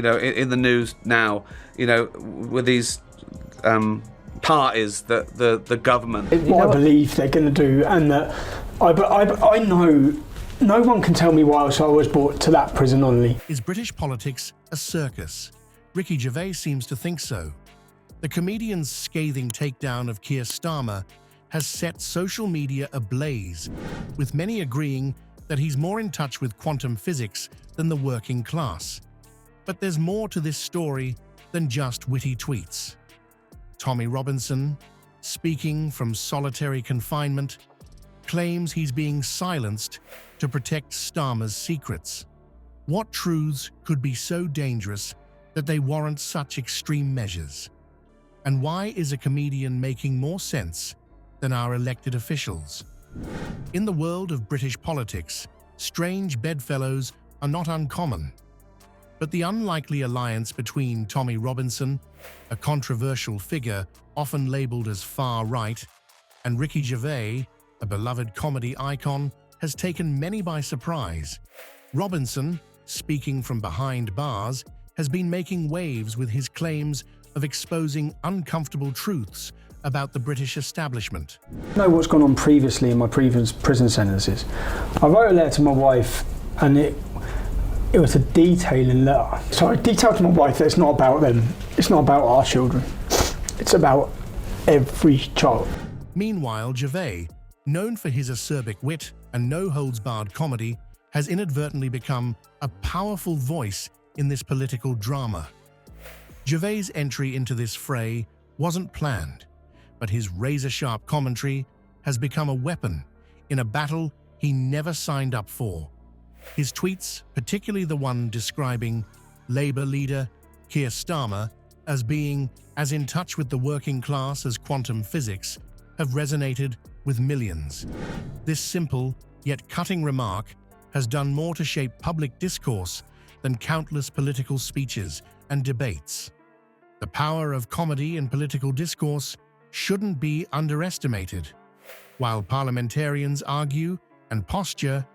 in the news now, with these parties that the government. What I believe they're going to do, and that I know no one can tell me why I was brought to that prison only. Is British politics a circus? Ricky Gervais seems to think so. The comedian's scathing takedown of Keir Starmer has set social media ablaze, with many agreeing that he's more in touch with quantum physics than the working class. But there's more to this story than just witty tweets. Tommy Robinson, speaking from solitary confinement, claims he's being silenced to protect Starmer's secrets. What truths could be so dangerous that they warrant such extreme measures? And why is a comedian making more sense than our elected officials? In the world of British politics, strange bedfellows are not uncommon. But the unlikely alliance between Tommy Robinson, a controversial figure often labelled as far-right, and Ricky Gervais, a beloved comedy icon, has taken many by surprise. Robinson, speaking from behind bars, has been making waves with his claims of exposing uncomfortable truths about the British establishment. I know what's gone on previously in my previous prison sentences. I wrote a letter to my wife, and it was a detailing letter. So I detailed to my wife that it's not about them, it's not about our children, it's about every child. Meanwhile, Gervais, known for his acerbic wit and no-holds-barred comedy, has inadvertently become a powerful voice in this political drama. Gervais' entry into this fray wasn't planned, but his razor-sharp commentary has become a weapon in a battle he never signed up for. His tweets, particularly the one describing Labour leader Keir Starmer as being as in touch with the working class as quantum physics, have resonated with millions. This simple yet cutting remark has done more to shape public discourse than countless political speeches and debates. The power of comedy in political discourse shouldn't be underestimated. While parliamentarians argue and posture,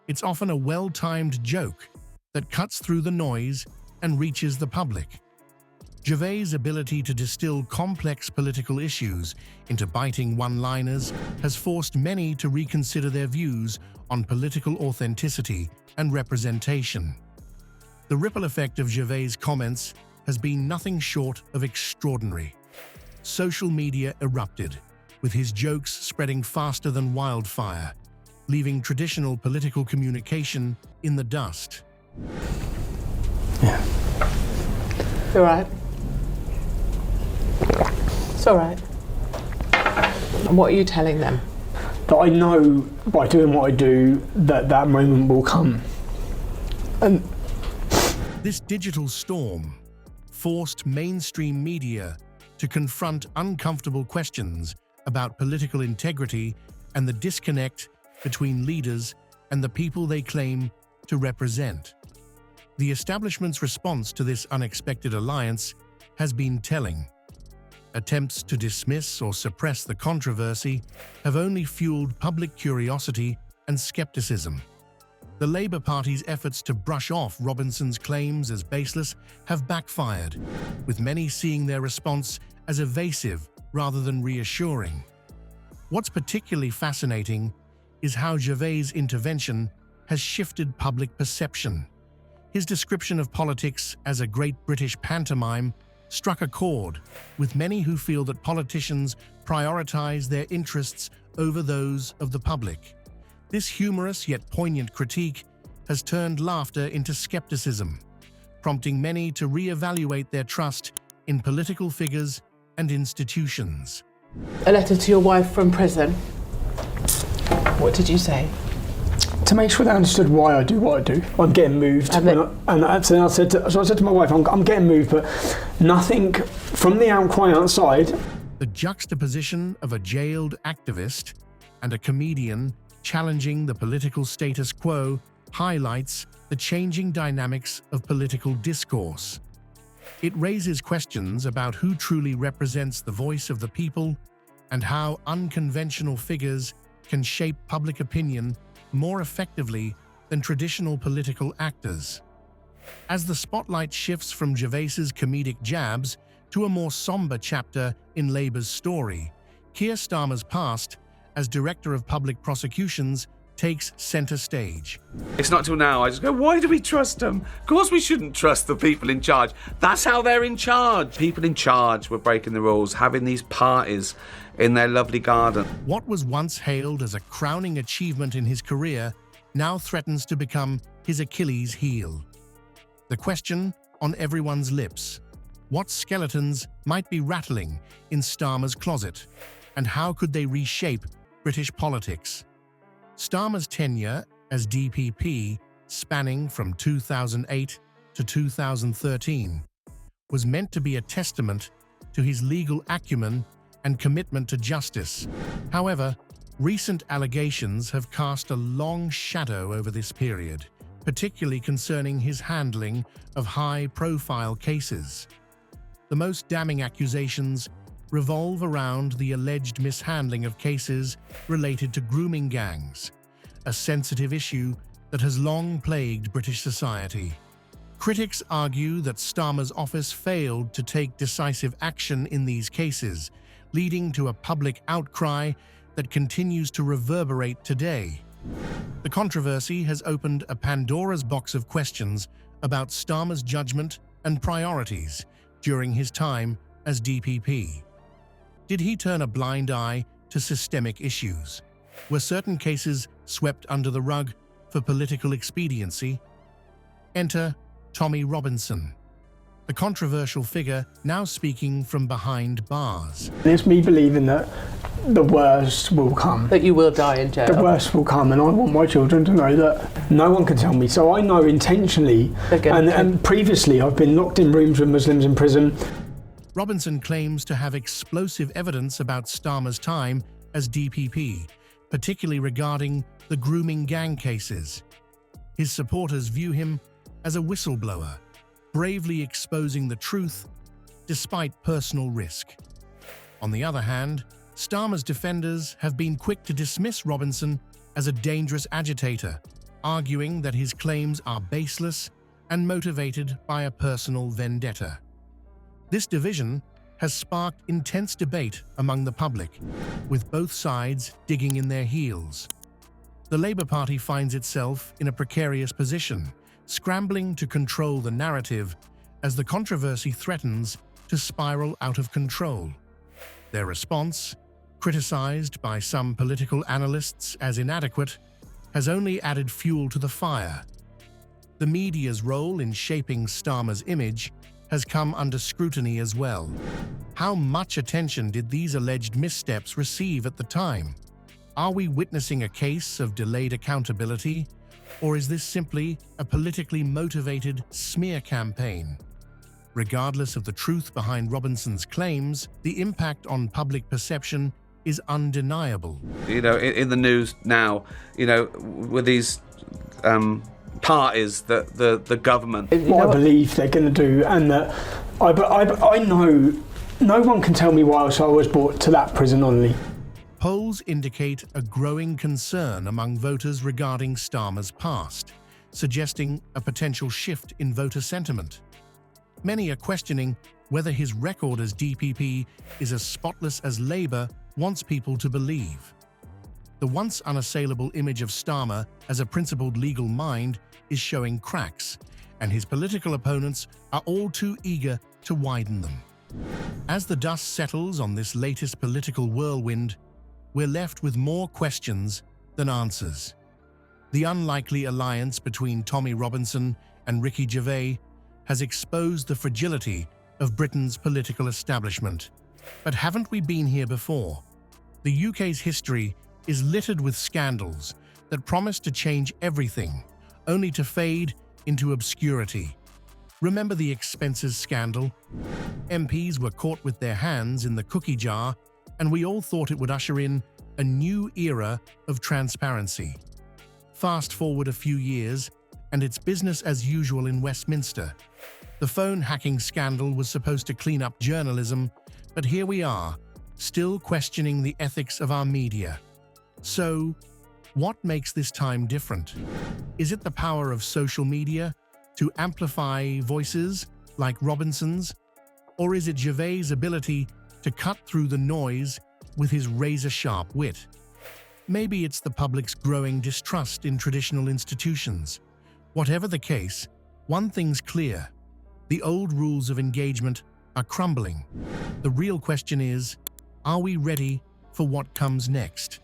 it's often a well-timed joke that cuts through the noise and reaches the public. Gervais' ability to distill complex political issues into biting one-liners has forced many to reconsider their views on political authenticity and representation. The ripple effect of Gervais' comments has been nothing short of extraordinary. Social media erupted, with his jokes spreading faster than wildfire, leaving traditional political communication in the dust. Yeah. It's all right. It's all right. And what are you telling them? That I know by doing what I do that that moment will come. And this digital storm forced mainstream media to confront uncomfortable questions about political integrity and the disconnect between leaders and the people they claim to represent. The establishment's response to this unexpected alliance has been telling. Attempts to dismiss or suppress the controversy have only fueled public curiosity and skepticism. The Labour Party's efforts to brush off Robinson's claims as baseless have backfired, with many seeing their response as evasive rather than reassuring. What's particularly fascinating is how Gervais' intervention has shifted public perception. His description of politics as a great British pantomime struck a chord with many who feel that politicians prioritize their interests over those of the public. This humorous yet poignant critique has turned laughter into skepticism, prompting many to re-evaluate their trust in political figures and institutions. A letter to your wife from prison. What did you say? to make sure they understood why I do what I do. I'm getting moved. I said to my wife, I'm getting moved, but nothing from the outcry outside. The juxtaposition of a jailed activist and a comedian challenging the political status quo highlights the changing dynamics of political discourse. It raises questions about who truly represents the voice of the people and how unconventional figures can shape public opinion more effectively than traditional political actors. As the spotlight shifts from Gervais's comedic jabs to a more somber chapter in Labour's story, Keir Starmer's past as Director of Public Prosecutions takes centre stage. It's not till now I just go, why do we trust them? Of course we shouldn't trust the people in charge. That's how they're in charge. People in charge were breaking the rules, having these parties in their lovely garden. What was once hailed as a crowning achievement in his career now threatens to become his Achilles heel. The question on everyone's lips: what skeletons might be rattling in Starmer's closet, and how could they reshape British politics? Starmer's tenure as DPP, spanning from 2008 to 2013, was meant to be a testament to his legal acumen and commitment to justice. However, recent allegations have cast a long shadow over this period, particularly concerning his handling of high-profile cases. The most damning accusations revolve around the alleged mishandling of cases related to grooming gangs, a sensitive issue that has long plagued British society. Critics argue that Starmer's office failed to take decisive action in these cases, leading to a public outcry that continues to reverberate today. The controversy has opened a Pandora's box of questions about Starmer's judgment and priorities during his time as DPP. Did he turn a blind eye to systemic issues? Were certain cases swept under the rug for political expediency? Enter Tommy Robinson, the controversial figure now speaking from behind bars. It's me believing that the worst will come. That you will die in jail. The worst will come, and I want my children to know that no one can tell me. So I know intentionally, and previously I've been locked in rooms with Muslims in prison. Robinson claims to have explosive evidence about Starmer's time as DPP, particularly regarding the grooming gang cases. His supporters view him as a whistleblower, bravely exposing the truth despite personal risk. On the other hand, Starmer's defenders have been quick to dismiss Robinson as a dangerous agitator, arguing that his claims are baseless and motivated by a personal vendetta. This division has sparked intense debate among the public, with both sides digging in their heels. The Labour Party finds itself in a precarious position, scrambling to control the narrative as the controversy threatens to spiral out of control. Their response, criticised by some political analysts as inadequate, has only added fuel to the fire. The media's role in shaping Starmer's image has come under scrutiny as well. How much attention did these alleged missteps receive at the time? Are we witnessing a case of delayed accountability, or is this simply a politically motivated smear campaign? Regardless of the truth behind Robinson's claims, the impact on public perception is undeniable. You know, in the news now, you know, with these parties that the government... What I believe they're going to do, and that I know no one can tell me why I was brought to that prison only. Polls indicate a growing concern among voters regarding Starmer's past, suggesting a potential shift in voter sentiment. Many are questioning whether his record as DPP is as spotless as Labour wants people to believe. The once unassailable image of Starmer as a principled legal mind is showing cracks, and his political opponents are all too eager to widen them. As the dust settles on this latest political whirlwind, we're left with more questions than answers. The unlikely alliance between Tommy Robinson and Ricky Gervais has exposed the fragility of Britain's political establishment. But haven't we been here before? The UK's history is littered with scandals that promise to change everything, only to fade into obscurity. Remember the expenses scandal? MPs were caught with their hands in the cookie jar, and we all thought it would usher in a new era of transparency. Fast forward a few years, and it's business as usual in Westminster. The phone hacking scandal was supposed to clean up journalism, but here we are, still questioning the ethics of our media. So, what makes this time different? Is it the power of social media to amplify voices like Robinson's? Or is it Gervais' ability to cut through the noise with his razor-sharp wit? Maybe it's the public's growing distrust in traditional institutions. Whatever the case, one thing's clear: the old rules of engagement are crumbling. The real question is, are we ready for what comes next?